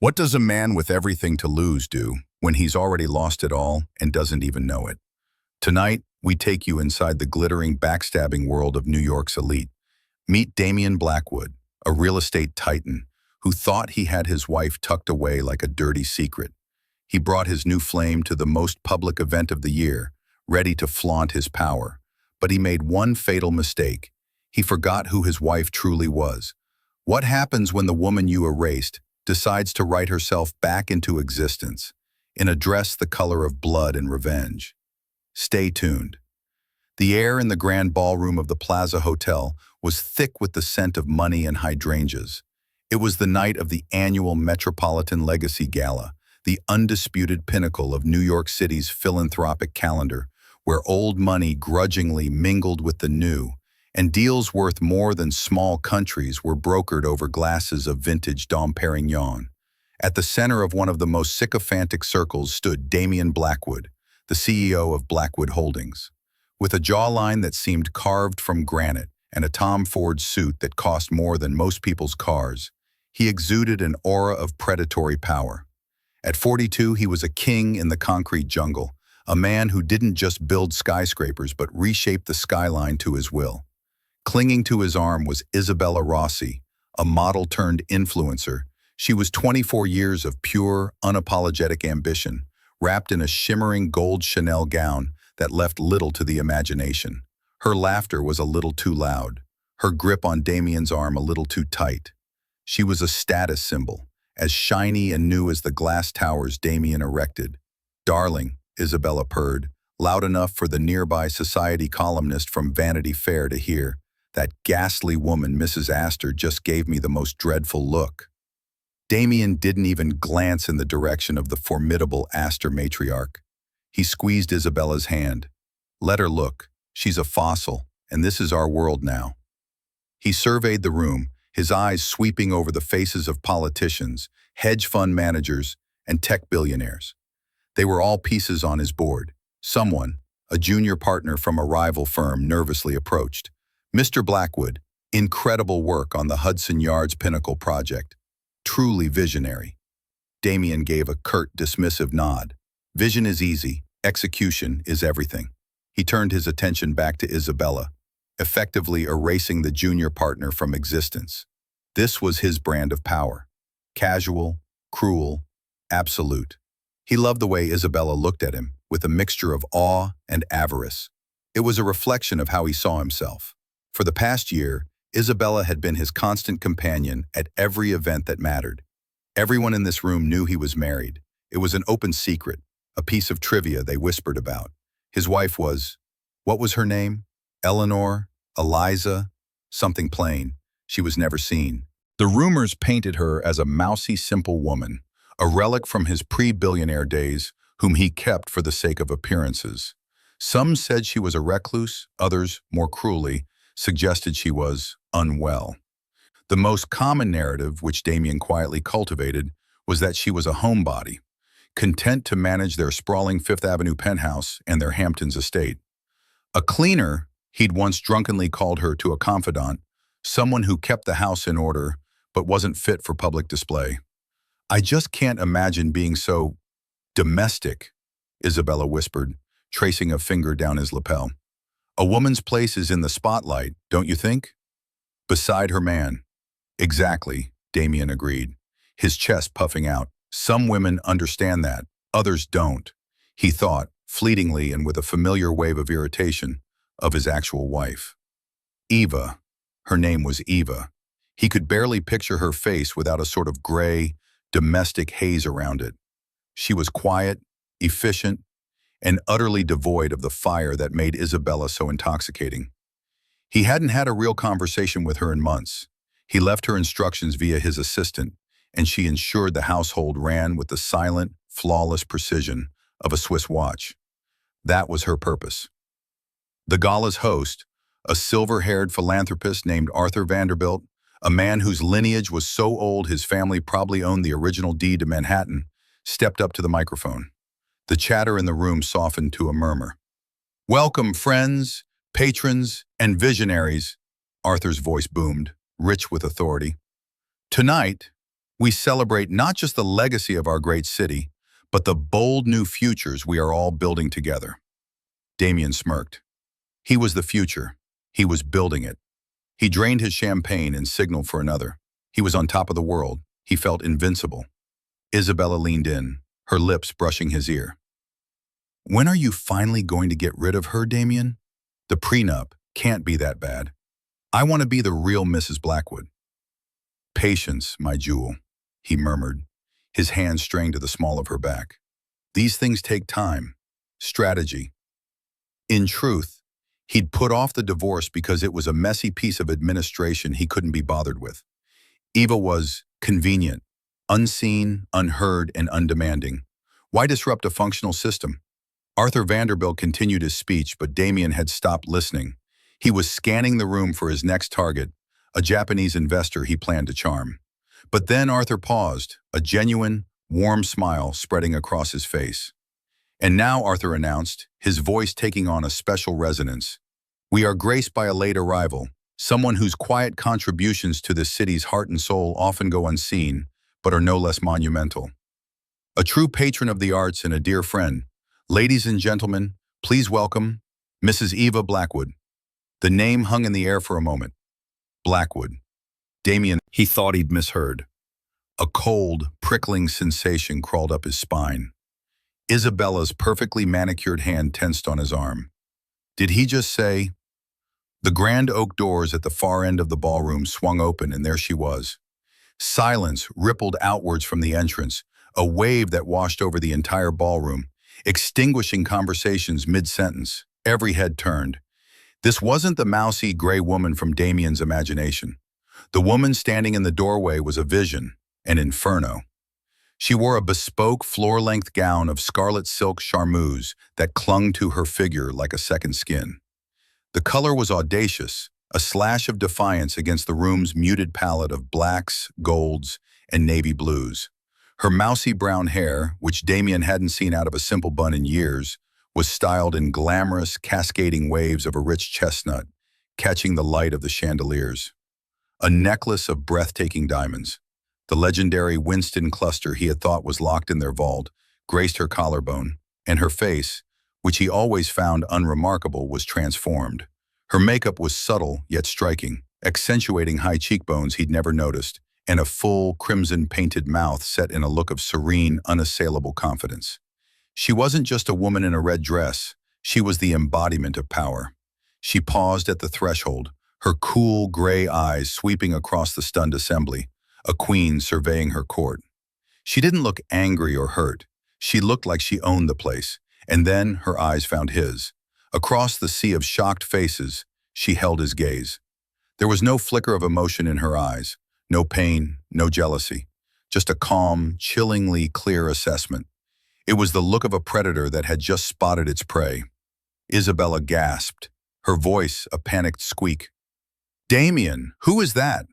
What does a man with everything to lose do when he's already lost it all and doesn't even know it? Tonight, we take you inside the glittering, backstabbing world of New York's elite. Meet Damian Blackwood, a real estate titan who thought he had his wife tucked away like a dirty secret. He brought his new flame to the most public event of the year, ready to flaunt his power. But he made one fatal mistake. He forgot who his wife truly was. What happens when the woman you erased decides to write herself back into existence in a dress the color of blood and revenge? Stay tuned. The air in the grand ballroom of the Plaza Hotel was thick with the scent of money and hydrangeas. It was the night of the annual Metropolitan Legacy Gala, the undisputed pinnacle of New York City's philanthropic calendar, where old money grudgingly mingled with the new, and deals worth more than small countries were brokered over glasses of vintage Dom Perignon. At the center of one of the most sycophantic circles stood Damian Blackwood, the CEO of Blackwood Holdings. With a jawline that seemed carved from granite and a Tom Ford suit that cost more than most people's cars, he exuded an aura of predatory power. At 42, he was a king in the concrete jungle, a man who didn't just build skyscrapers but reshaped the skyline to his will. Clinging to his arm was Isabella Rossi, a model-turned-influencer. She was 24 years of pure, unapologetic ambition, wrapped in a shimmering gold Chanel gown that left little to the imagination. Her laughter was a little too loud, her grip on Damian's arm a little too tight. She was a status symbol, as shiny and new as the glass towers Damian erected. "Darling," Isabella purred, loud enough for the nearby society columnist from Vanity Fair to hear. "That ghastly woman, Mrs. Astor, just gave me the most dreadful look." Damian didn't even glance in the direction of the formidable Astor matriarch. He squeezed Isabella's hand. "Let her look. She's a fossil, and this is our world now." He surveyed the room, his eyes sweeping over the faces of politicians, hedge fund managers, and tech billionaires. They were all pieces on his board. Someone, a junior partner from a rival firm, nervously approached. "Mr. Blackwood, incredible work on the Hudson Yards Pinnacle project. Truly visionary." Damian gave a curt, dismissive nod. "Vision is easy, execution is everything." He turned his attention back to Isabella, effectively erasing the junior partner from existence. This was his brand of power. Casual, cruel, absolute. He loved the way Isabella looked at him, with a mixture of awe and avarice. It was a reflection of how he saw himself. For the past year, Isabella had been his constant companion at every event that mattered. Everyone in this room knew he was married. It was an open secret, a piece of trivia they whispered about. His wife was, what was her name? Eleanor, Eliza, something plain. She was never seen. The rumors painted her as a mousy, simple woman, a relic from his pre-billionaire days, whom he kept for the sake of appearances. Some said she was a recluse, others, more cruelly, suggested she was unwell. The most common narrative, which Damian quietly cultivated, was that she was a homebody, content to manage their sprawling Fifth Avenue penthouse and their Hamptons estate. A cleaner, he'd once drunkenly called her to a confidant, someone who kept the house in order but wasn't fit for public display. "I just can't imagine being so domestic," Isabella whispered, tracing a finger down his lapel. "A woman's place is in the spotlight, don't you think?" "Beside her man." "Exactly," Damian agreed, his chest puffing out. "Some women understand that, others don't." He thought, fleetingly and with a familiar wave of irritation, of his actual wife. Eva. Her name was Eva. He could barely picture her face without a sort of gray, domestic haze around it. She was quiet, efficient, and utterly devoid of the fire that made Isabella so intoxicating. He hadn't had a real conversation with her in months. He left her instructions via his assistant, and she ensured the household ran with the silent, flawless precision of a Swiss watch. That was her purpose. The gala's host, a silver-haired philanthropist named Arthur Vanderbilt, a man whose lineage was so old his family probably owned the original deed to Manhattan, stepped up to the microphone. The chatter in the room softened to a murmur. "Welcome, friends, patrons, and visionaries," Arthur's voice boomed, rich with authority. "Tonight, we celebrate not just the legacy of our great city, but the bold new futures we are all building together. Damian smirked. He was the future. He was building it. He drained his champagne and signaled for another. He was on top of the world. He felt invincible. Isabella leaned in, her lips brushing his ear. When are you finally going to get rid of her, Damian? The prenup can't be that bad. I want to be the real Mrs. Blackwood. Patience, my jewel, he murmured, his hand straying to the small of her back. These things take time, strategy. In truth, he'd put off the divorce because it was a messy piece of administration he couldn't be bothered with. Eva was convenient, unseen, unheard, and undemanding. Why disrupt a functional system? Arthur Vanderbilt continued his speech, but Damian had stopped listening. He was scanning the room for his next target, a Japanese investor he planned to charm. But then Arthur paused, a genuine, warm smile spreading across his face. And now, Arthur announced, his voice taking on a special resonance. We are graced by a late arrival, someone whose quiet contributions to this city's heart and soul often go unseen, but are no less monumental. A true patron of the arts and a dear friend. Ladies and gentlemen, please welcome Mrs. Eva Blackwood. The name hung in the air for a moment. Blackwood. Damian, he thought he'd misheard. A cold, prickling sensation crawled up his spine. Isabella's perfectly manicured hand tensed on his arm. Did he just say? The grand oak doors at the far end of the ballroom swung open, and there she was. Silence rippled outwards from the entrance, a wave that washed over the entire ballroom, extinguishing conversations mid-sentence. Every head turned. This wasn't the mousy, gray woman from Damian's imagination. The woman standing in the doorway was a vision, an inferno. She wore a bespoke floor-length gown of scarlet silk charmeuse that clung to her figure like a second skin. The color was audacious, a slash of defiance against the room's muted palette of blacks, golds, and navy blues. Her mousy brown hair, which Damian hadn't seen out of a simple bun in years, was styled in glamorous, cascading waves of a rich chestnut, catching the light of the chandeliers. A necklace of breathtaking diamonds, the legendary Winston cluster he had thought was locked in their vault, graced her collarbone, and her face, which he always found unremarkable, was transformed. Her makeup was subtle yet striking, accentuating high cheekbones he'd never noticed, and a full, crimson-painted mouth set in a look of serene, unassailable confidence. She wasn't just a woman in a red dress, she was the embodiment of power. She paused at the threshold, her cool, gray eyes sweeping across the stunned assembly, a queen surveying her court. She didn't look angry or hurt. She looked like she owned the place, and then her eyes found his. Across the sea of shocked faces, she held his gaze. There was no flicker of emotion in her eyes, no pain, no jealousy, just a calm, chillingly clear assessment. It was the look of a predator that had just spotted its prey. Isabella gasped, her voice a panicked squeak. Damian, who is that?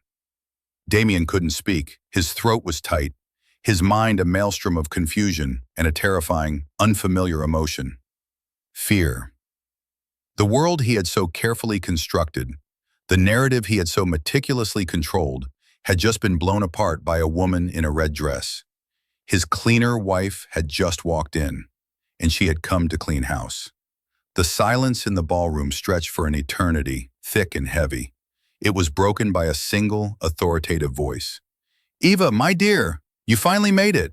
Damian couldn't speak. His throat was tight, his mind a maelstrom of confusion and a terrifying, unfamiliar emotion. Fear. The world he had so carefully constructed, the narrative he had so meticulously controlled, had just been blown apart by a woman in a red dress. His cleaner wife had just walked in, and she had come to clean house. The silence in the ballroom stretched for an eternity, thick and heavy. It was broken by a single, authoritative voice. Eva, my dear, you finally made it.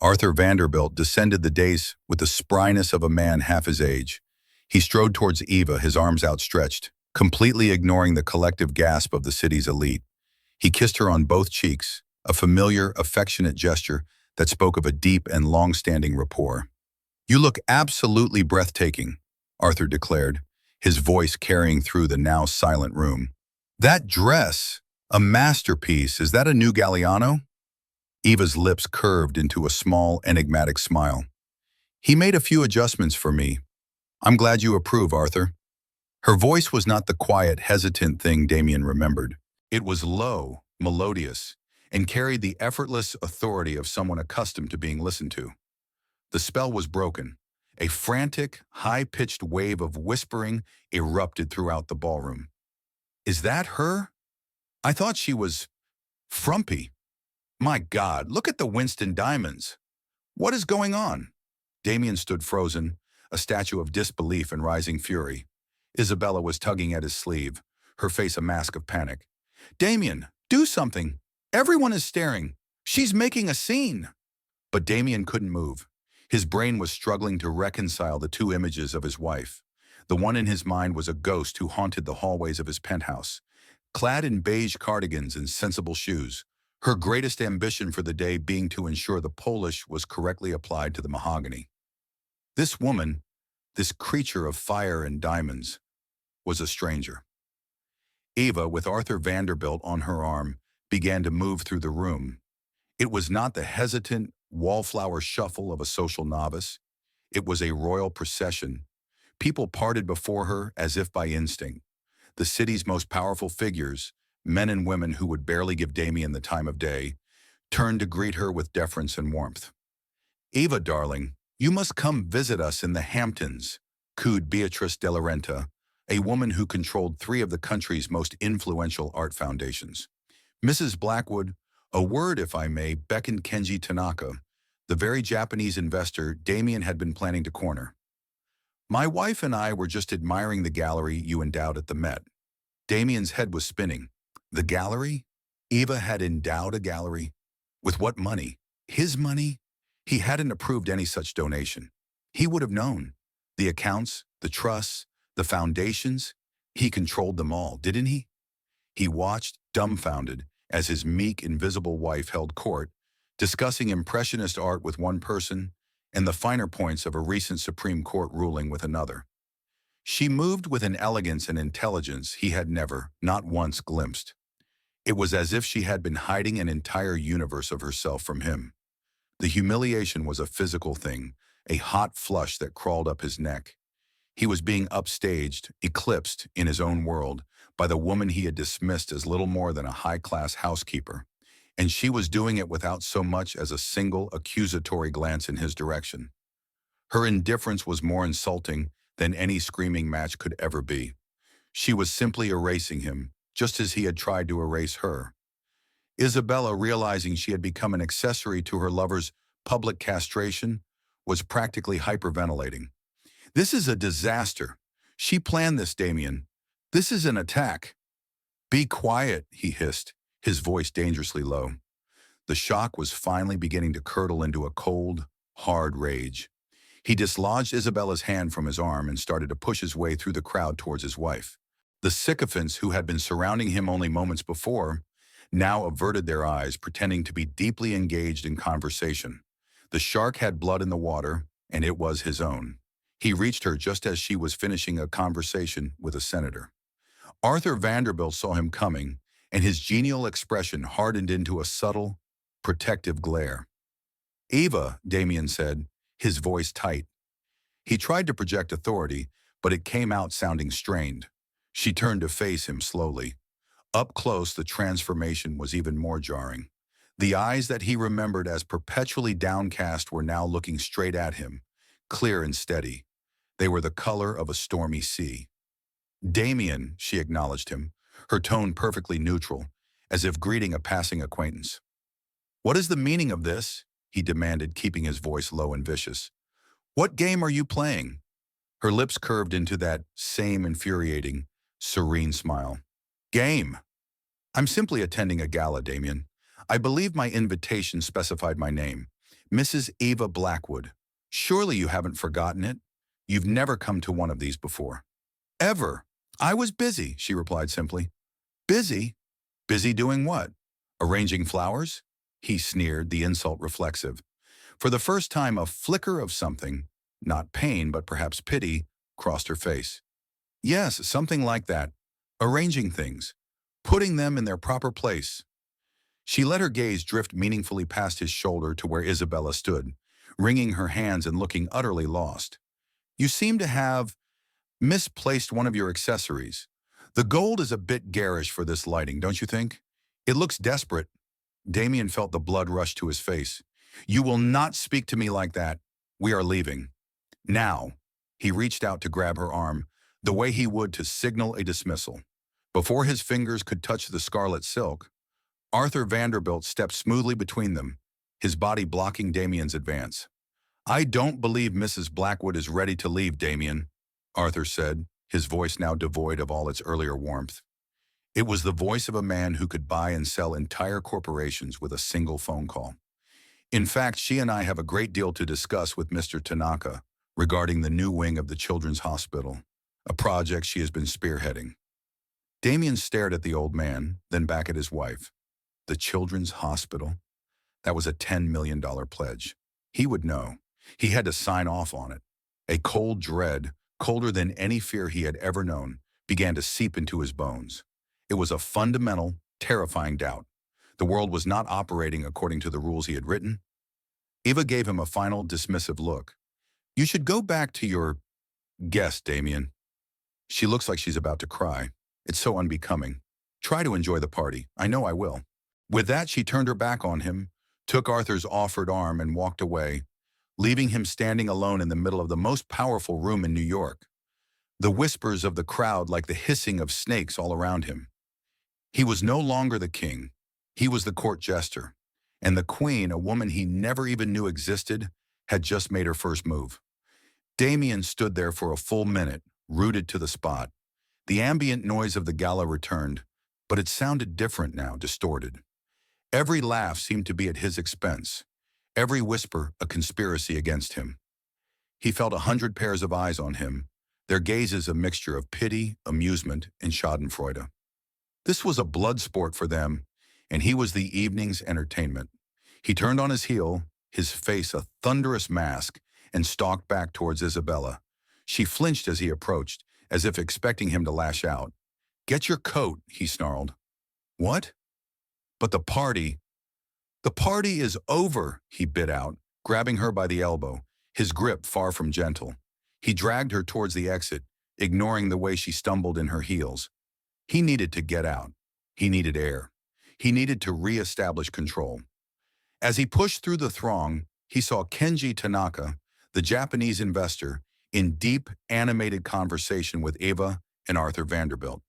Arthur Vanderbilt descended the dais with the spryness of a man half his age. He strode towards Eva, his arms outstretched, completely ignoring the collective gasp of the city's elite. He kissed her on both cheeks, a familiar, affectionate gesture that spoke of a deep and long-standing rapport. You look absolutely breathtaking, Arthur declared, his voice carrying through the now silent room. That dress, a masterpiece, is that a new Galliano? Eva's lips curved into a small, enigmatic smile. He made a few adjustments for me. I'm glad you approve, Arthur. Her voice was not the quiet, hesitant thing Damian remembered. It was low, melodious, and carried the effortless authority of someone accustomed to being listened to. The spell was broken. A frantic, high-pitched wave of whispering erupted throughout the ballroom. Is that her? I thought she was frumpy. My God, look at the Winston diamonds. What is going on? Damian stood frozen, a statue of disbelief and rising fury. Isabella was tugging at his sleeve, her face a mask of panic. Damian, do something. Everyone is staring. She's making a scene. But Damian couldn't move. His brain was struggling to reconcile the two images of his wife. The one in his mind was a ghost who haunted the hallways of his penthouse, clad in beige cardigans and sensible shoes, her greatest ambition for the day being to ensure the polish was correctly applied to the mahogany. This woman, this creature of fire and diamonds, was a stranger. Eva, with Arthur Vanderbilt on her arm, began to move through the room. It was not the hesitant, wallflower shuffle of a social novice. It was a royal procession. People parted before her as if by instinct. The city's most powerful figures, men and women who would barely give Damian the time of day, turned to greet her with deference and warmth. Eva, darling, you must come visit us in the Hamptons, cooed Beatrice de la Renta, a woman who controlled three of the country's most influential art foundations. Mrs. Blackwood, a word, if I may, beckoned Kenji Tanaka, the very Japanese investor Damian had been planning to corner. My wife and I were just admiring the gallery you endowed at the Met. Damian's head was spinning. The gallery? Eva had endowed a gallery? With what money? His money? He hadn't approved any such donation. He would have known. The accounts, the trusts, the foundations, he controlled them all, didn't he? He watched, dumbfounded, as his meek, invisible wife held court, discussing impressionist art with one person and the finer points of a recent Supreme Court ruling with another. She moved with an elegance and intelligence he had never, not once, glimpsed. It was as if she had been hiding an entire universe of herself from him. The humiliation was a physical thing, a hot flush that crawled up his neck. He was being upstaged, eclipsed in his own world by the woman he had dismissed as little more than a high-class housekeeper, and she was doing it without so much as a single accusatory glance in his direction. Her indifference was more insulting than any screaming match could ever be. She was simply erasing him, just as he had tried to erase her. Isabella, realizing she had become an accessory to her lover's public castration, was practically hyperventilating. This is a disaster. She planned this, Damian. This is an attack. Be quiet, he hissed, his voice dangerously low. The shock was finally beginning to curdle into a cold, hard rage. He dislodged Isabella's hand from his arm and started to push his way through the crowd towards his wife. The sycophants who had been surrounding him only moments before now averted their eyes, pretending to be deeply engaged in conversation. The shark had blood in the water, and it was his own. He reached her just as she was finishing a conversation with a senator. Arthur Vanderbilt saw him coming, and his genial expression hardened into a subtle, protective glare. Eva, Damian said, his voice tight. He tried to project authority, but it came out sounding strained. She turned to face him slowly. Up close, the transformation was even more jarring. The eyes that he remembered as perpetually downcast were now looking straight at him, clear and steady. They were the color of a stormy sea. Damian, she acknowledged him, her tone perfectly neutral, as if greeting a passing acquaintance. What is the meaning of this? He demanded, keeping his voice low and vicious. What game are you playing? Her lips curved into that same infuriating, serene smile. Game. I'm simply attending a gala, Damian. I believe my invitation specified my name, Mrs. Eva Blackwood. Surely you haven't forgotten it. You've never come to one of these before. Ever. I was busy, she replied simply. Busy? Busy doing what? Arranging flowers? He sneered, the insult reflexive. For the first time, a flicker of something, not pain but perhaps pity, crossed her face. Yes, something like that. Arranging things. Putting them in their proper place. She let her gaze drift meaningfully past his shoulder to where Isabella stood, wringing her hands and looking utterly lost. You seem to have misplaced one of your accessories. The gold is a bit garish for this lighting, don't you think? It looks desperate. Damian felt the blood rush to his face. You will not speak to me like that. We are leaving. Now. He reached out to grab her arm, the way he would to signal a dismissal. Before his fingers could touch the scarlet silk, Arthur Vanderbilt stepped smoothly between them, his body blocking Damian's advance. "I don't believe Mrs. Blackwood is ready to leave, Damian," Arthur said, his voice now devoid of all its earlier warmth. It was the voice of a man who could buy and sell entire corporations with a single phone call. "In fact, she and I have a great deal to discuss with Mr. Tanaka regarding the new wing of the Children's Hospital, a project she has been spearheading." Damian stared at the old man, then back at his wife. The Children's Hospital? That was a $10 million pledge. He would know. He had to sign off on it. A cold dread, colder than any fear he had ever known, began to seep into his bones. It was a fundamental, terrifying doubt. The world was not operating according to the rules he had written. Eva gave him a final, dismissive look. "You should go back to your guest, Damian. She looks like she's about to cry. It's so unbecoming. Try to enjoy the party. I know I will." With that, she turned her back on him, took Arthur's offered arm and walked away, leaving him standing alone in the middle of the most powerful room in New York. The whispers of the crowd like the hissing of snakes all around him. He was no longer the king. He was the court jester. And the queen, a woman he never even knew existed, had just made her first move. Damian stood there for a full minute, rooted to the spot. The ambient noise of the gala returned, but it sounded different now, distorted. Every laugh seemed to be at his expense. Every whisper a conspiracy against him. He felt 100 pairs of eyes on him, their gazes a mixture of pity, amusement, and schadenfreude. This was a blood sport for them, and he was the evening's entertainment. He turned on his heel, his face a thunderous mask, and stalked back towards Isabella. She flinched as he approached, as if expecting him to lash out. "Get your coat," he snarled. "What?" "But the party is over," he bit out, grabbing her by the elbow, his grip far from gentle. He dragged her towards the exit, ignoring the way she stumbled in her heels. He needed to get out. He needed air. He needed to re-establish control. As he pushed through the throng, he saw Kenji Tanaka, the Japanese investor, in deep, animated conversation with Eva and Arthur Vanderbilt.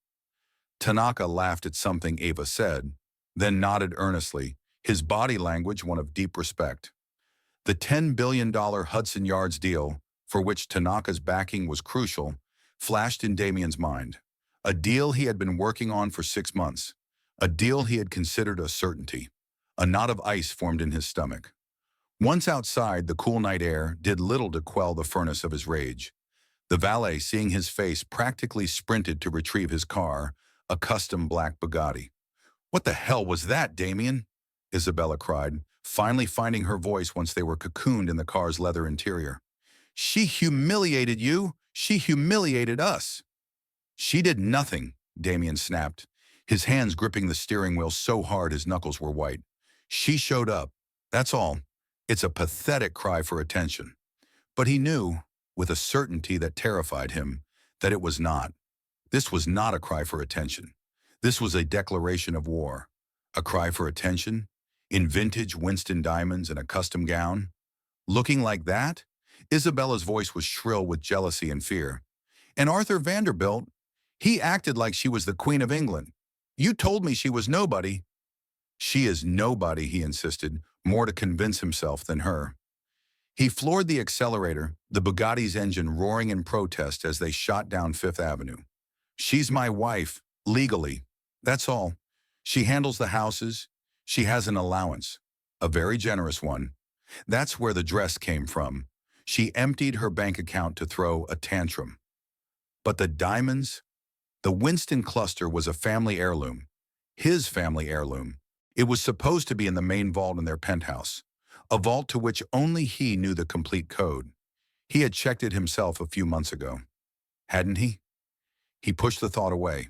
Tanaka laughed at something Eva said, then nodded earnestly, his body language one of deep respect. The $10 billion Hudson Yards deal, for which Tanaka's backing was crucial, flashed in Damian's mind. A deal he had been working on for 6 months. A deal he had considered a certainty. A knot of ice formed in his stomach. Once outside, the cool night air did little to quell the furnace of his rage. The valet, seeing his face, practically sprinted to retrieve his car, a custom black Bugatti. "What the hell was that, Damian?" Isabella cried, finally finding her voice once they were cocooned in the car's leather interior. "She humiliated you. She humiliated us." "She did nothing," Damian snapped, his hands gripping the steering wheel so hard his knuckles were white. "She showed up. That's all. It's a pathetic cry for attention." But he knew, with a certainty that terrified him, that it was not. This was not a cry for attention. This was a declaration of war. A cry for attention? In vintage Winston diamonds and a custom gown? Looking like that? Isabella's voice was shrill with jealousy and fear. And Arthur Vanderbilt? He acted like she was the Queen of England. "You told me she was nobody." "She is nobody," he insisted, more to convince himself than her. He floored the accelerator, the Bugatti's engine roaring in protest as they shot down Fifth Avenue. "She's my wife, legally. That's all. She handles the houses. She has an allowance. A very generous one. That's where the dress came from. She emptied her bank account to throw a tantrum. But the diamonds? The Winston cluster was a family heirloom. His family heirloom. It was supposed to be in the main vault in their penthouse, a vault to which only he knew the complete code. He had checked it himself a few months ago. Hadn't he? He pushed the thought away.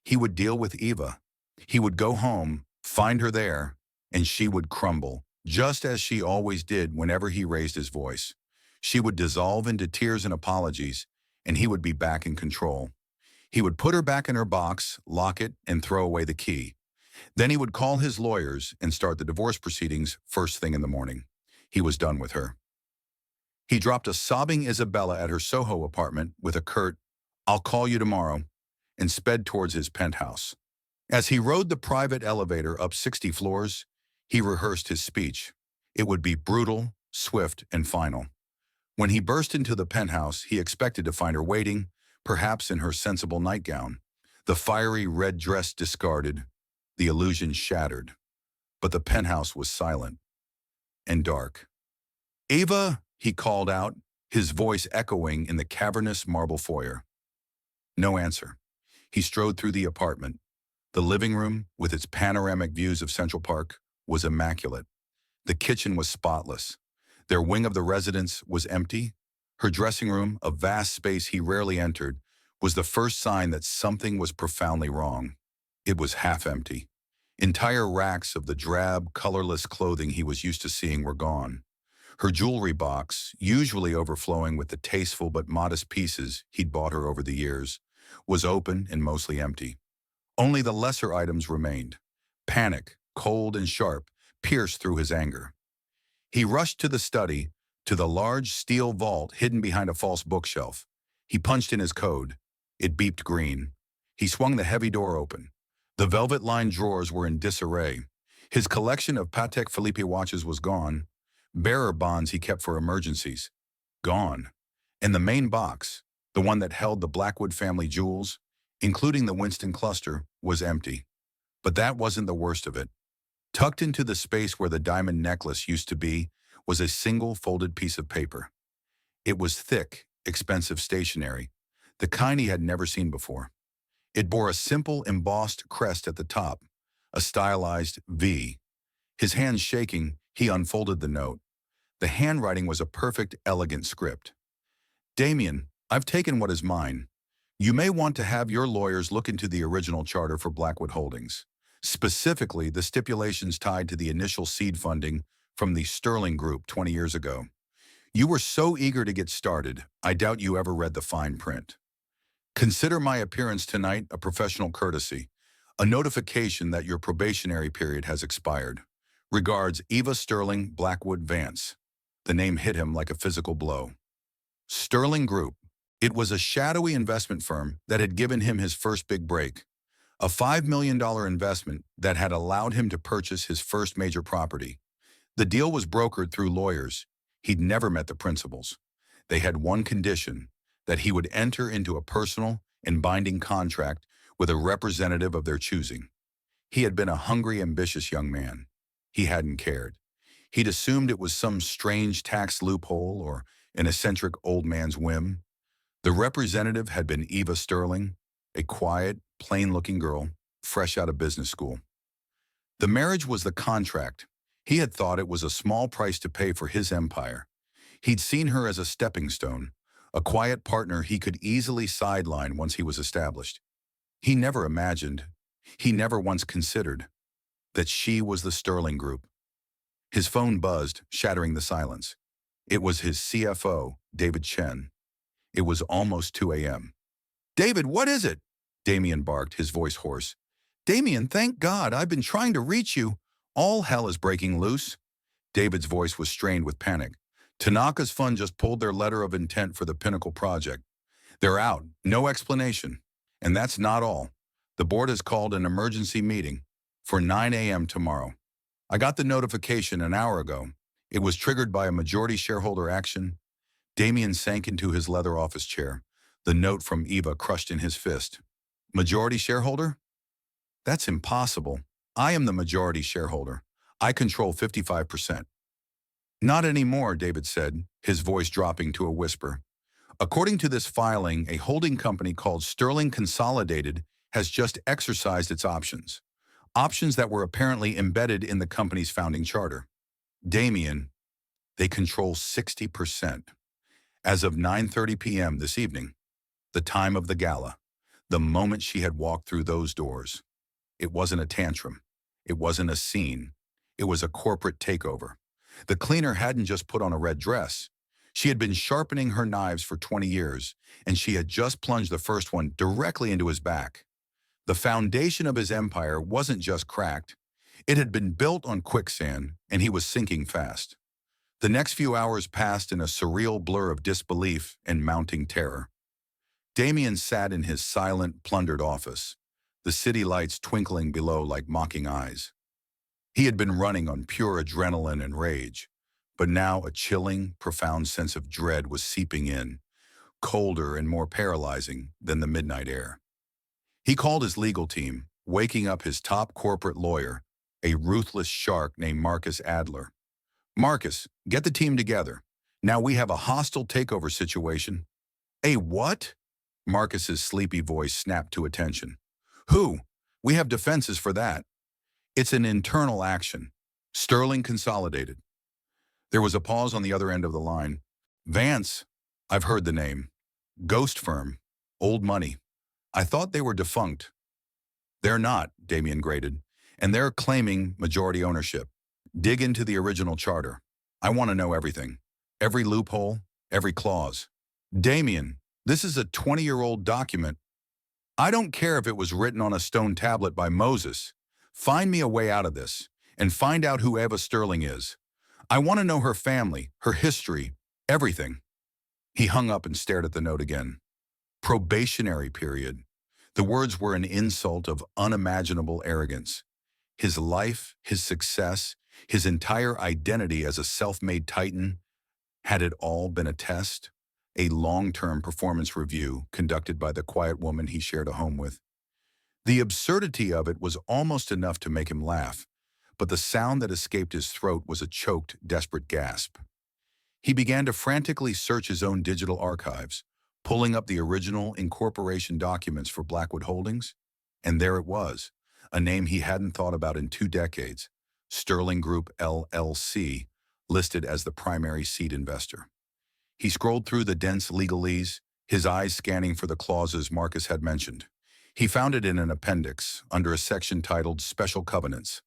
He would deal with Eva. He would go home, find her there, and she would crumble, just as she always did whenever he raised his voice. She would dissolve into tears and apologies, and he would be back in control. He would put her back in her box, lock it, and throw away the key. Then he would call his lawyers and start the divorce proceedings first thing in the morning. He was done with her. He dropped a sobbing Isabella at her Soho apartment with a curt, "I'll call you tomorrow," and sped towards his penthouse. As he rode the private elevator up 60 floors, he rehearsed his speech. It would be brutal, swift, and final. When he burst into the penthouse, he expected to find her waiting, perhaps in her sensible nightgown, the fiery red dress discarded, the illusion shattered. But the penthouse was silent and dark. "Eva," he called out, his voice echoing in the cavernous marble foyer. No answer. He strode through the apartment. The living room, with its panoramic views of Central Park, was immaculate. The kitchen was spotless. Their wing of the residence was empty. Her dressing room, a vast space he rarely entered, was the first sign that something was profoundly wrong. It was half empty. Entire racks of the drab, colorless clothing he was used to seeing were gone. Her jewelry box, usually overflowing with the tasteful but modest pieces he'd bought her over the years, was open and mostly empty. Only the lesser items remained. Panic, cold and sharp, pierced through his anger. He rushed to the study, to the large steel vault hidden behind a false bookshelf. He punched in his code. It beeped green. He swung the heavy door open. The velvet-lined drawers were in disarray. His collection of Patek Philippe watches was gone. Bearer bonds he kept for emergencies. Gone. And the main box, the one that held the Blackwood family jewels, including the Winston cluster, was empty. But that wasn't the worst of it. Tucked into the space where the diamond necklace used to be was a single folded piece of paper. It was thick, expensive stationery, the kind he had never seen before. It bore a simple embossed crest at the top, a stylized V. His hands shaking, he unfolded the note. The handwriting was a perfect, elegant script. "Damian, I've taken what is mine. You may want to have your lawyers look into the original charter for Blackwood Holdings, specifically the stipulations tied to the initial seed funding from the Sterling Group 20 years ago. You were so eager to get started, I doubt you ever read the fine print. Consider my appearance tonight a professional courtesy, a notification that your probationary period has expired. Regards, Eva Sterling Blackwood Vance." The name hit him like a physical blow. Sterling Group. It was a shadowy investment firm that had given him his first big break. A $5 million investment that had allowed him to purchase his first major property. The deal was brokered through lawyers. He'd never met the principals. They had one condition, that he would enter into a personal and binding contract with a representative of their choosing. He had been a hungry, ambitious young man. He hadn't cared. He'd assumed it was some strange tax loophole or an eccentric old man's whim. The representative had been Eva Sterling, a quiet, plain-looking girl, fresh out of business school. The marriage was the contract. He had thought it was a small price to pay for his empire. He'd seen her as a stepping stone, a quiet partner he could easily sideline once he was established. He never imagined, he never once considered, that she was the Sterling Group. His phone buzzed, shattering the silence. It was his CFO, David Chen. It was almost 2 a.m. "David, what is it?" Damian barked, his voice hoarse. "Damian, thank God, I've been trying to reach you. All hell is breaking loose." David's voice was strained with panic. "Tanaka's fund just pulled their letter of intent for the Pinnacle project. They're out, no explanation. And that's not all. The board has called an emergency meeting for 9 a.m. tomorrow. I got the notification an hour ago. It was triggered by a majority shareholder action." Damian sank into his leather office chair, the note from Eva crushed in his fist. "Majority shareholder? That's impossible. I am the majority shareholder. I control 55%. "Not anymore," David said, his voice dropping to a whisper. "According to this filing, a holding company called Sterling Consolidated has just exercised its options. Options that were apparently embedded in the company's founding charter. Damian, they control 60%. As of 9:30 p.m. this evening, the time of the gala, the moment she had walked through those doors. It wasn't a tantrum. It wasn't a scene. It was a corporate takeover. The cleaner hadn't just put on a red dress. She had been sharpening her knives for 20 years, and she had just plunged the first one directly into his back. The foundation of his empire wasn't just cracked. It had been built on quicksand, and he was sinking fast. The next few hours passed in a surreal blur of disbelief and mounting terror. Damian sat in his silent, plundered office. the city lights twinkling below like mocking eyes. He had been running on pure adrenaline and rage, but now a chilling, profound sense of dread was seeping in, colder and more paralyzing than the midnight air. He called his legal team, waking up his top corporate lawyer, a ruthless shark named Marcus Adler. Marcus, get the team together. Now we have a hostile takeover situation. A what? Marcus's sleepy voice snapped to attention. Who? We have defenses for that. It's an internal action. Sterling Consolidated. There was a pause on the other end of the line. Vance. I've heard the name. Ghost firm. Old money. I thought they were defunct. They're not, Damian grated, and they're claiming majority ownership. Dig into the original charter. I want to know everything. Every loophole, every clause. Damian, this is a 20-year-old document. I don't care if it was written on a stone tablet by Moses. Find me a way out of this, and find out who Eva Sterling is. I want to know her family, her history, everything. He hung up and stared at the note again. Probationary period. The words were an insult of unimaginable arrogance. His life, his success, his entire identity as a self-made titan, had it all been a test? A long-term performance review conducted by the quiet woman he shared a home with. The absurdity of it was almost enough to make him laugh, but the sound that escaped his throat was a choked, desperate gasp. He began to frantically search his own digital archives, pulling up the original incorporation documents for Blackwood Holdings, and there it was, a name he hadn't thought about in 2 decades, Sterling Group LLC, listed as the primary seed investor. He scrolled through the dense legalese, his eyes scanning for the clauses Marcus had mentioned. He found it in an appendix, under a section titled Special Covenants.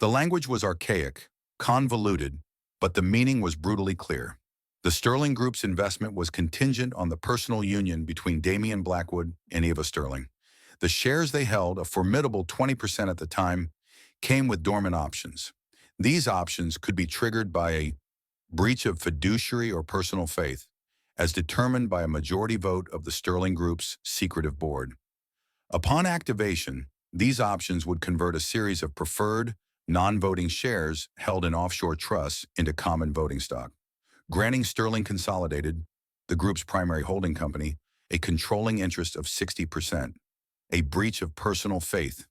The language was archaic, convoluted, but the meaning was brutally clear. The Sterling Group's investment was contingent on the personal union between Damian Blackwood and Eva Sterling. The shares they held, a formidable 20% at the time, came with dormant options. These options could be triggered by a breach of fiduciary or personal faith, as determined by a majority vote of the Sterling Group's secretive board. Upon activation, these options would convert a series of preferred, non-voting shares held in offshore trusts into common voting stock, granting Sterling Consolidated, the group's primary holding company, a controlling interest of 60%, a breach of personal faith.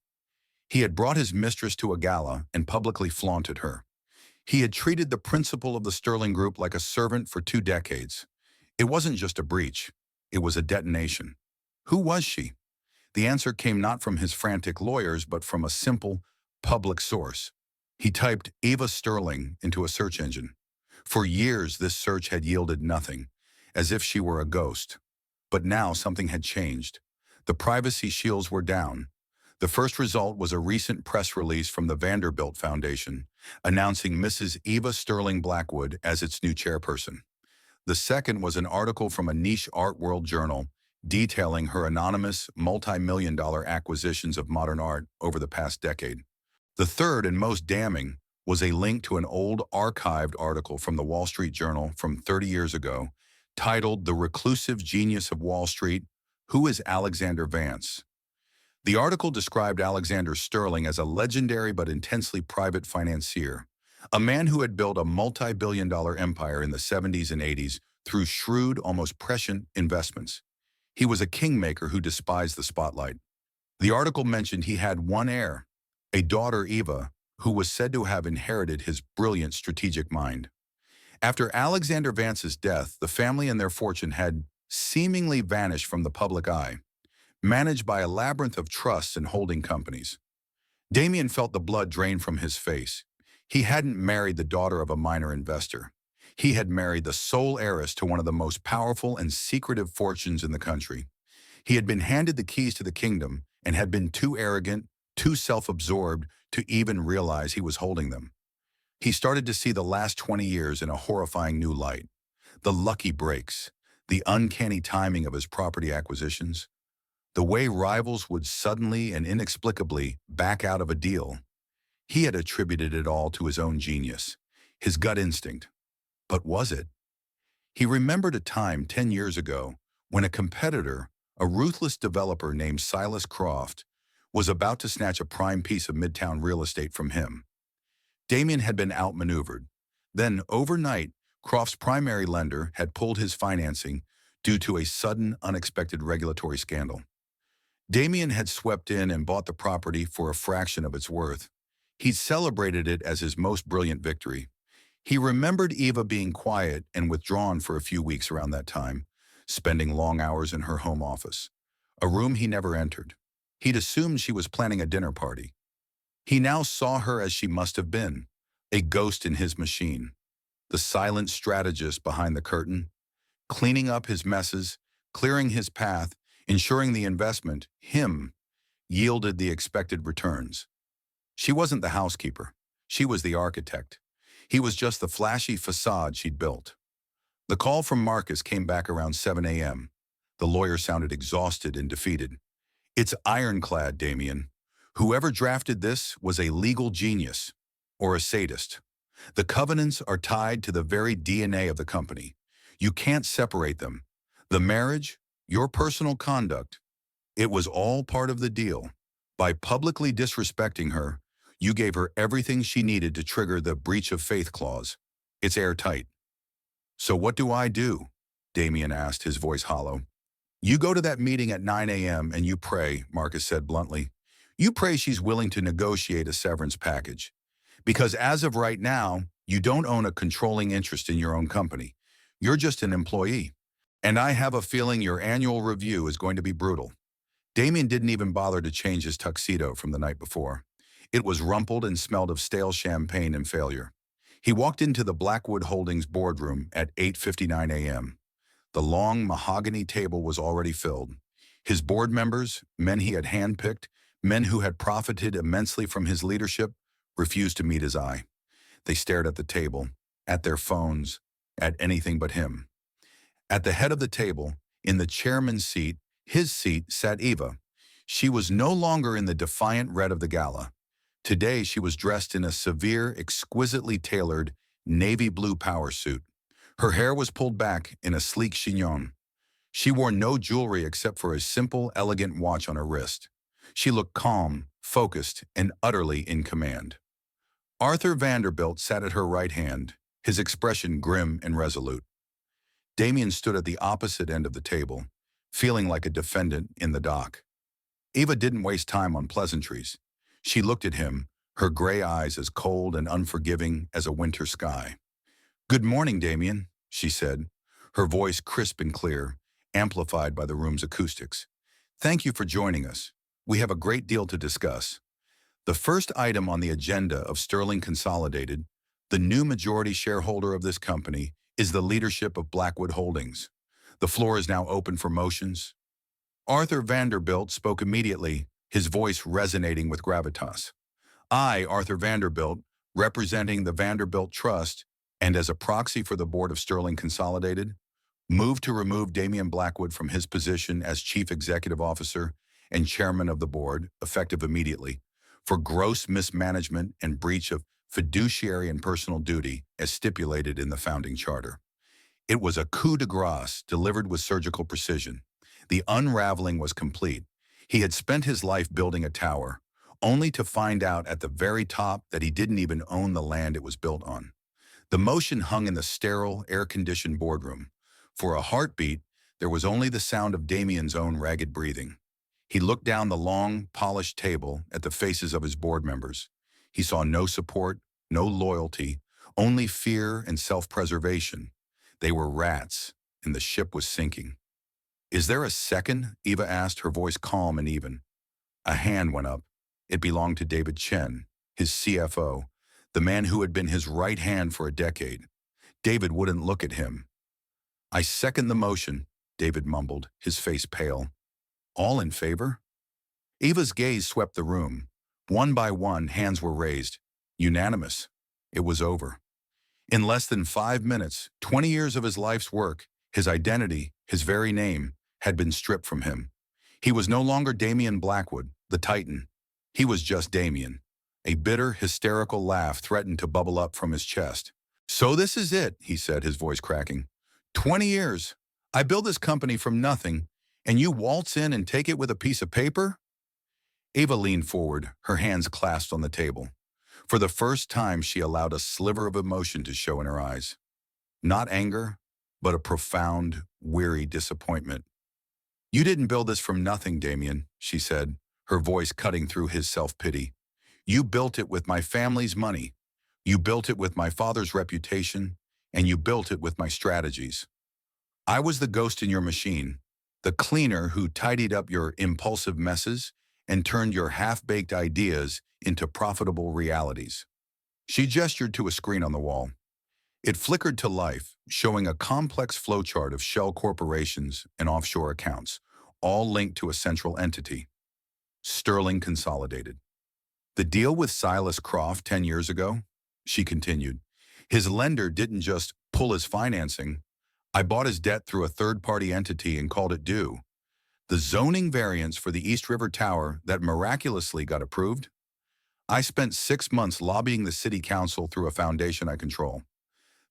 He had brought his mistress to a gala and publicly flaunted her. He had treated the principal of the Sterling Group like a servant for 2 decades. It wasn't just a breach, it was a detonation. Who was she? The answer came not from his frantic lawyers, but from a simple, public source. He typed Eva Sterling into a search engine. For years, this search had yielded nothing, as if she were a ghost. But now something had changed. The privacy shields were down. The first result was a recent press release from the Vanderbilt Foundation, announcing Mrs. Eva Sterling Blackwood as its new chairperson. The second was an article from a niche art world journal detailing her anonymous, multi-million-dollar acquisitions of modern art over the past decade. The third and most damning was a link to an old archived article from the Wall Street Journal from 30 years ago, titled The Reclusive Genius of Wall Street, Who is Alexander Vance? The article described Alexander Sterling as a legendary but intensely private financier, a man who had built a multi-billion-dollar empire in the 70s and 80s through shrewd, almost prescient investments. He was a kingmaker who despised the spotlight. The article mentioned he had one heir, a daughter, Eva, who was said to have inherited his brilliant strategic mind. After Alexander Vance's death, the family and their fortune had seemingly vanished from the public eye, managed by a labyrinth of trusts and holding companies. Damian felt the blood drain from his face. He hadn't married the daughter of a minor investor. He had married the sole heiress to one of the most powerful and secretive fortunes in the country. He had been handed the keys to the kingdom and had been too arrogant, too self-absorbed to even realize he was holding them. He started to see the last 20 years in a horrifying new light. The lucky breaks, the uncanny timing of his property acquisitions, the way rivals would suddenly and inexplicably back out of a deal. He had attributed it all to his own genius, his gut instinct. But was it? He remembered a time 10 years ago when a competitor, a ruthless developer named Silas Croft, was about to snatch a prime piece of midtown real estate from him. Damian had been outmaneuvered. Then, overnight, Croft's primary lender had pulled his financing due to a sudden, unexpected regulatory scandal. Damian had swept in and bought the property for a fraction of its worth. He'd celebrated it as his most brilliant victory. He remembered Eva being quiet and withdrawn for a few weeks around that time, spending long hours in her home office, a room he never entered. He'd assumed she was planning a dinner party. He now saw her as she must have been, a ghost in his machine, the silent strategist behind the curtain, cleaning up his messes, clearing his path, ensuring the investment, him, yielded the expected returns. She wasn't the housekeeper. She was the architect. He was just the flashy facade she'd built. The call from Marcus came back around 7 a.m. The lawyer sounded exhausted and defeated. "It's ironclad, Damian. Whoever drafted this was a legal genius or a sadist. The covenants are tied to the very DNA of the company. You can't separate them. The marriage, your personal conduct, it was all part of the deal. By publicly disrespecting her, you gave her everything she needed to trigger the breach of faith clause. It's airtight." "So what do I do?" Damian asked, his voice hollow. "You go to that meeting at 9 a.m. and you pray," Marcus said bluntly. "You pray she's willing to negotiate a severance package. Because as of right now, you don't own a controlling interest in your own company. You're just an employee. And I have a feeling your annual review is going to be brutal." Damian didn't even bother to change his tuxedo from the night before. It was rumpled and smelled of stale champagne and failure. He walked into the Blackwood Holdings boardroom at 8:59 a.m. The long mahogany table was already filled. His board members, men he had handpicked, men who had profited immensely from his leadership, refused to meet his eye. They stared at the table, at their phones, at anything but him. At the head of the table, in the chairman's seat, his seat, sat Eva. She was no longer in the defiant red of the gala. Today she was dressed in a severe, exquisitely tailored, navy blue power suit. Her hair was pulled back in a sleek chignon. She wore no jewelry except for a simple, elegant watch on her wrist. She looked calm, focused, and utterly in command. Arthur Vanderbilt sat at her right hand, his expression grim and resolute. Damian stood at the opposite end of the table, feeling like a defendant in the dock. Eva didn't waste time on pleasantries. She looked at him, her gray eyes as cold and unforgiving as a winter sky. "Good morning, Damian," she said, her voice crisp and clear, amplified by the room's acoustics. "Thank you for joining us. We have a great deal to discuss. The first item on the agenda of Sterling Consolidated, the new majority shareholder of this company, is the leadership of Blackwood Holdings. The floor is now open for motions." Arthur Vanderbilt spoke immediately, his voice resonating with gravitas. "I, Arthur Vanderbilt, representing the Vanderbilt Trust, and as a proxy for the board of Sterling Consolidated, move to remove Damian Blackwood from his position as Chief Executive Officer and Chairman of the board, effective immediately, for gross mismanagement and breach of fiduciary and personal duty as stipulated in the founding charter." It was a coup de grace delivered with surgical precision. The unraveling was complete. He had spent his life building a tower, only to find out at the very top that he didn't even own the land it was built on. The motion hung in the sterile, air-conditioned boardroom. For a heartbeat, there was only the sound of Damian's own ragged breathing. He looked down the long, polished table at the faces of his board members. He saw no support, no loyalty, only fear and self-preservation. They were rats, and the ship was sinking. "Is there a second?" Eva asked, her voice calm and even. A hand went up. It belonged to David Chen, his CFO, the man who had been his right hand for a decade. David wouldn't look at him. "I second the motion," David mumbled, his face pale. "All in favor?" Eva's gaze swept the room. One by one, hands were raised. Unanimous. It was over. In less than 5 minutes, 20 years of his life's work, his identity, his very name, had been stripped from him. He was no longer Damian Blackwood, the Titan. He was just Damian. A bitter, hysterical laugh threatened to bubble up from his chest. "So this is it," he said, his voice cracking. 20 years. I built this company from nothing, and you waltz in and take it with a piece of paper?" Eva leaned forward, her hands clasped on the table. For the first time, she allowed a sliver of emotion to show in her eyes. Not anger, but a profound, weary disappointment. "You didn't build this from nothing, Damian," she said, her voice cutting through his self-pity. "You built it with my family's money. You built it with my father's reputation, and you built it with my strategies. I was the ghost in your machine, the cleaner who tidied up your impulsive messes and turned your half-baked ideas into profitable realities." She gestured to a screen on the wall. It flickered to life, showing a complex flowchart of shell corporations and offshore accounts, all linked to a central entity. Sterling Consolidated. "The deal with Silas Croft 10 years ago?" she continued. "His lender didn't just pull his financing. I bought his debt through a third-party entity and called it due. The zoning variance for the East River Tower that miraculously got approved? I spent 6 months lobbying the city council through a foundation I control.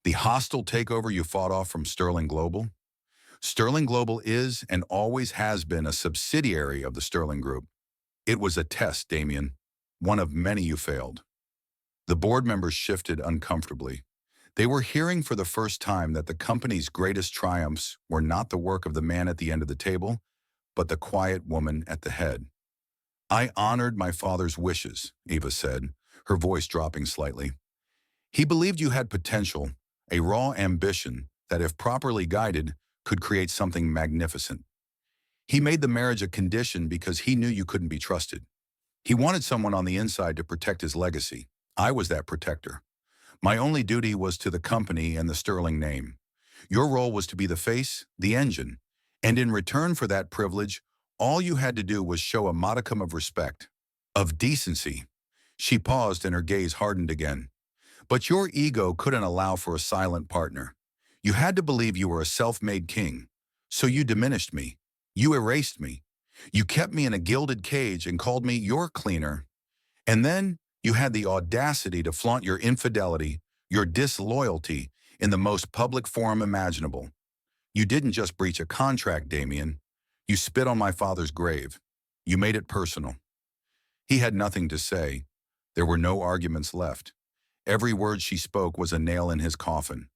The hostile takeover you fought off from Sterling Global? Sterling Global is and always has been a subsidiary of the Sterling Group. It was a test, Damian. One of many you failed." The board members shifted uncomfortably. They were hearing for the first time that the company's greatest triumphs were not the work of the man at the end of the table, but the quiet woman at the head. "I honored my father's wishes," Eva said, her voice dropping slightly. "He believed you had potential, a raw ambition that, if properly guided, could create something magnificent. He made the marriage a condition because he knew you couldn't be trusted. He wanted someone on the inside to protect his legacy. I was that protector. My only duty was to the company and the Sterling name. Your role was to be the face, the engine, and in return for that privilege, all you had to do was show a modicum of respect, of decency." She paused and her gaze hardened again. "But your ego couldn't allow for a silent partner. You had to believe you were a self-made king. So you diminished me. You erased me. You kept me in a gilded cage and called me your cleaner. And then you had the audacity to flaunt your infidelity, your disloyalty, in the most public forum imaginable. You didn't just breach a contract, Damian. You spit on my father's grave. You made it personal." He had nothing to say. There were no arguments left. Every word she spoke was a nail in his coffin.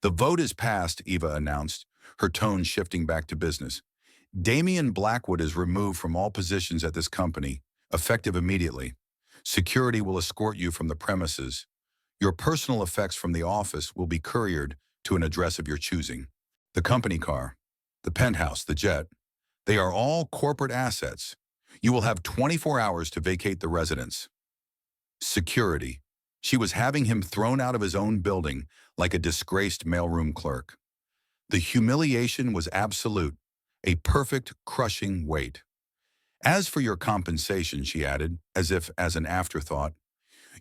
"The vote is passed," Eva announced, her tone shifting back to business. "Damian Blackwood is removed from all positions at this company, effective immediately. Security will escort you from the premises. Your personal effects from the office will be couriered to an address of your choosing. The company car, the penthouse, the jet, they are all corporate assets. You will have 24 hours to vacate the residence." Security. She was having him thrown out of his own building like a disgraced mailroom clerk. The humiliation was absolute, a perfect, crushing weight. "As for your compensation," she added, as if as an afterthought,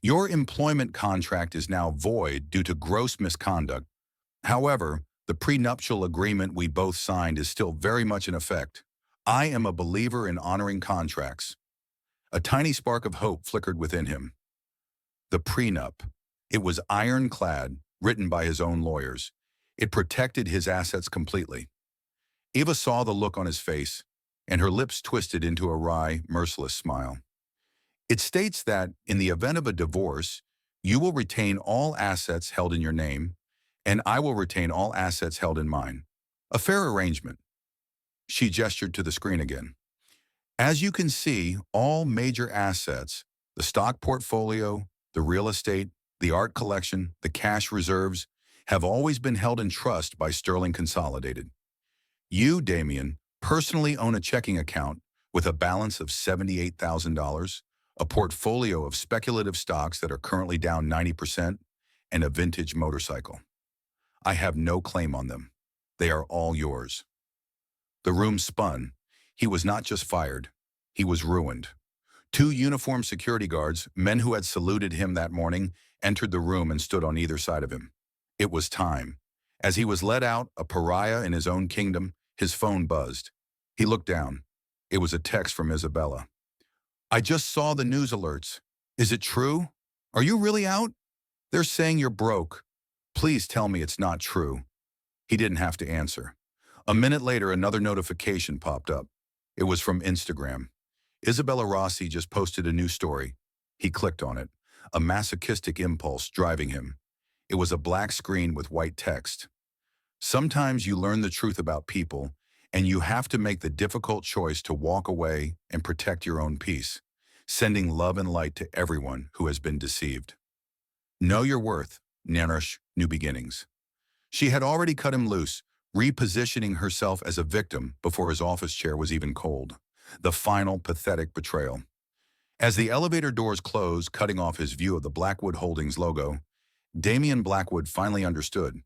"your employment contract is now void due to gross misconduct. However, the prenuptial agreement we both signed is still very much in effect. I am a believer in honoring contracts." A tiny spark of hope flickered within him. The prenup. It was ironclad, written by his own lawyers. It protected his assets completely. Eva saw the look on his face, and her lips twisted into a wry, merciless smile. "It states that, in the event of a divorce, you will retain all assets held in your name, and I will retain all assets held in mine. A fair arrangement." She gestured to the screen again. "As you can see, all major assets, the stock portfolio, the real estate, the art collection, the cash reserves, have always been held in trust by Sterling Consolidated. You, Damian, personally own a checking account with a balance of $78,000, a portfolio of speculative stocks that are currently down 90%, and a vintage motorcycle. I have no claim on them. They are all yours." The room spun. He was not just fired. He was ruined. 2 uniformed security guards, men who had saluted him that morning, entered the room and stood on either side of him. It was time. As he was led out, a pariah in his own kingdom, his phone buzzed. He looked down. It was a text from Isabella. "I just saw the news alerts. Is it true? Are you really out? They're saying you're broke. Please tell me it's not true." He didn't have to answer. A minute later, another notification popped up. It was from Instagram. Isabella Rossi just posted a new story. He clicked on it, a masochistic impulse driving him. It was a black screen with white text. Sometimes you learn the truth about people, and you have to make the difficult choice to walk away and protect your own peace, sending love and light to everyone who has been deceived. Know your worth, nourish new beginnings. She had already cut him loose, repositioning herself as a victim before his office chair was even cold. The final pathetic betrayal. As the elevator doors closed, cutting off his view of the Blackwood Holdings logo, Damian Blackwood finally understood.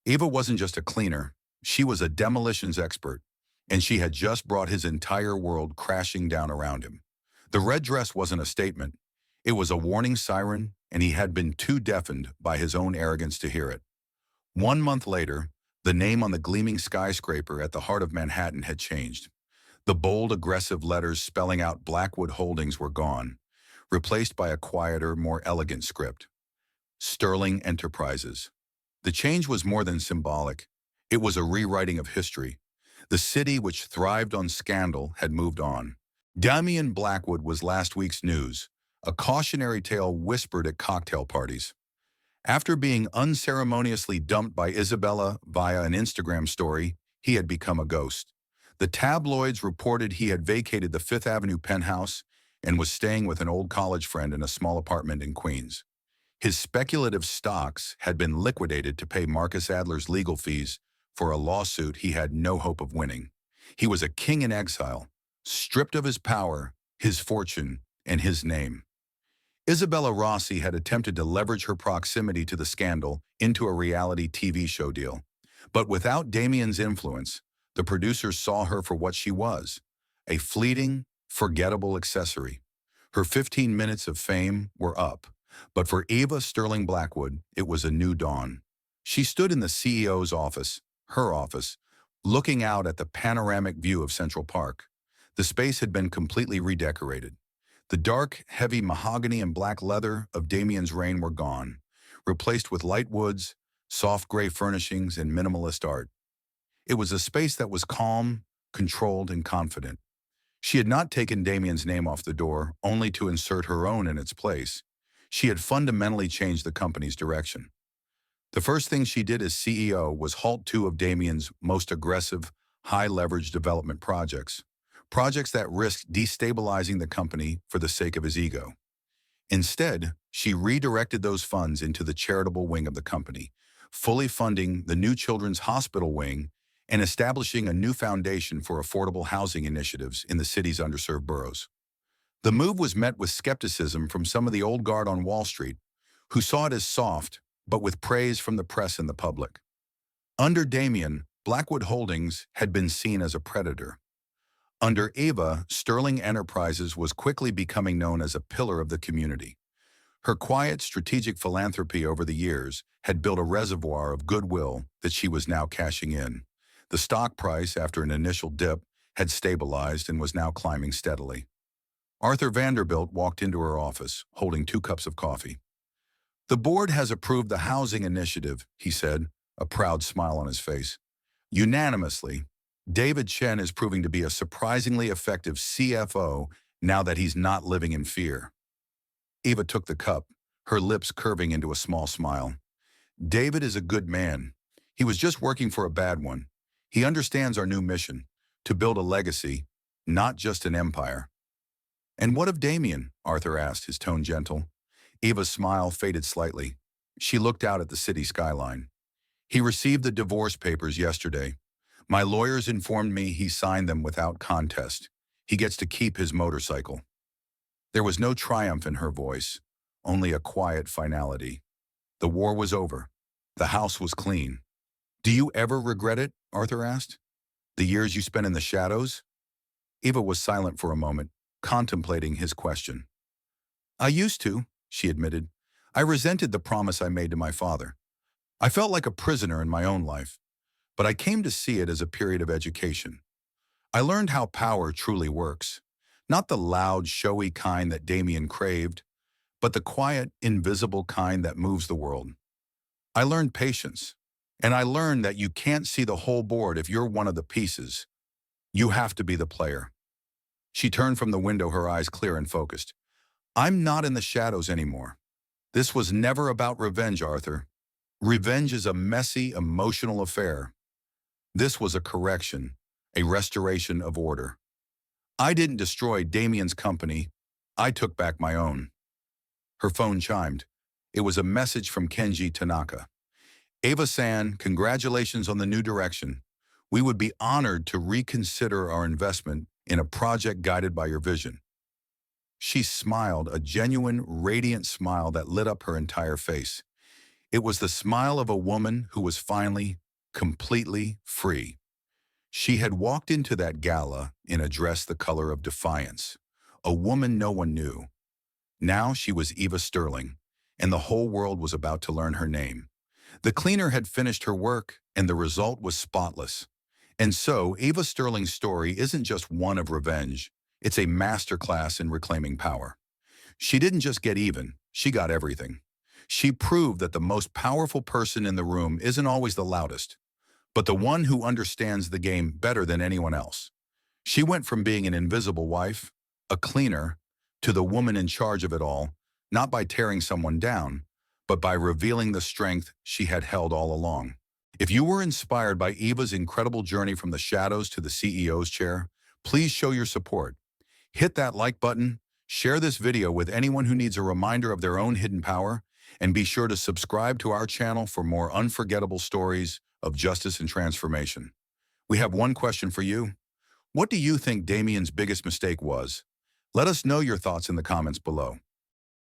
Eva wasn't just a cleaner, she was a demolitions expert, and she had just brought his entire world crashing down around him. The red dress wasn't a statement. It was a warning siren, and he had been too deafened by his own arrogance to hear it. 1 month later, the name on the gleaming skyscraper at the heart of Manhattan had changed. The bold, aggressive letters spelling out Blackwood Holdings were gone, replaced by a quieter, more elegant script. Sterling Enterprises. The change was more than symbolic. It was a rewriting of history. The city which thrived on scandal had moved on. Damian Blackwood was last week's news, a cautionary tale whispered at cocktail parties. After being unceremoniously dumped by Isabella via an Instagram story, he had become a ghost. The tabloids reported he had vacated the Fifth Avenue penthouse and was staying with an old college friend in a small apartment in Queens. His speculative stocks had been liquidated to pay Marcus Adler's legal fees for a lawsuit he had no hope of winning. He was a king in exile, stripped of his power, his fortune, and his name. Isabella Rossi had attempted to leverage her proximity to the scandal into a reality TV show deal. But without Damian's influence, the producers saw her for what she was, a fleeting, forgettable accessory. Her 15 minutes of fame were up. But for Eva Sterling Blackwood, it was a new dawn. She stood in the CEO's office, her office, looking out at the panoramic view of Central Park. The space had been completely redecorated. The dark, heavy mahogany and black leather of Damian's reign were gone, replaced with light woods, soft gray furnishings, and minimalist art. It was a space that was calm, controlled, and confident. She had not taken Damian's name off the door, only to insert her own in its place. She had fundamentally changed the company's direction. The first thing she did as CEO was halt 2 of Damian's most aggressive, high-leverage development projects that risked destabilizing the company for the sake of his ego. Instead, she redirected those funds into the charitable wing of the company, fully funding the new children's hospital wing and establishing a new foundation for affordable housing initiatives in the city's underserved boroughs. The move was met with skepticism from some of the old guard on Wall Street, who saw it as soft, but with praise from the press and the public. Under Damian, Blackwood Holdings had been seen as a predator. Under Eva, Sterling Enterprises was quickly becoming known as a pillar of the community. Her quiet, strategic philanthropy over the years had built a reservoir of goodwill that she was now cashing in. The stock price, after an initial dip, had stabilized and was now climbing steadily. Arthur Vanderbilt walked into her office, holding 2 cups of coffee. "The board has approved the housing initiative," he said, a proud smile on his face. "Unanimously, David Chen is proving to be a surprisingly effective CFO now that he's not living in fear." Eva took the cup, her lips curving into a small smile. "David is a good man. He was just working for a bad one. He understands our new mission, to build a legacy, not just an empire." "And what of Damian?" Arthur asked, his tone gentle. Eva's smile faded slightly. She looked out at the city skyline. "He received the divorce papers yesterday. My lawyers informed me he signed them without contest. He gets to keep his motorcycle." There was no triumph in her voice, only a quiet finality. The war was over. The house was clean. "Do you ever regret it?" Arthur asked. "The years you spent in the shadows?" Eva was silent for a moment, contemplating his question. "I used to," she admitted. "I resented the promise I made to my father. I felt like a prisoner in my own life, but I came to see it as a period of education. I learned how power truly works, not the loud, showy kind that Damian craved, but the quiet, invisible kind that moves the world. I learned patience, and I learned that you can't see the whole board if you're one of the pieces. You have to be the player." She turned from the window, her eyes clear and focused. I'm not in the shadows anymore. This was never about revenge, Arthur. Revenge is a messy, emotional affair. This was a correction, a restoration of order. I didn't destroy Damian's company. I took back my own. Her phone chimed. It was a message from Kenji Tanaka. Eva-san, congratulations on the new direction. We would be honored to reconsider our investment in a project guided by your vision. She smiled, a genuine, radiant smile that lit up her entire face. It was the smile of a woman who was finally, completely free. She had walked into that gala in a dress the color of defiance, a woman no one knew. Now she was Eva Sterling, and the whole world was about to learn her name. The cleaner had finished her work, and the result was spotless. And so, Eva Sterling's story isn't just one of revenge. It's a masterclass in reclaiming power. She didn't just get even, she got everything. She proved that the most powerful person in the room isn't always the loudest, but the one who understands the game better than anyone else. She went from being an invisible wife, a cleaner, to the woman in charge of it all, not by tearing someone down, but by revealing the strength she had held all along. If you were inspired by Eva's incredible journey from the shadows to the CEO's chair, please show your support. Hit that like button, share this video with anyone who needs a reminder of their own hidden power, and be sure to subscribe to our channel for more unforgettable stories of justice and transformation. We have one question for you. What do you think Damian's biggest mistake was? Let us know your thoughts in the comments below.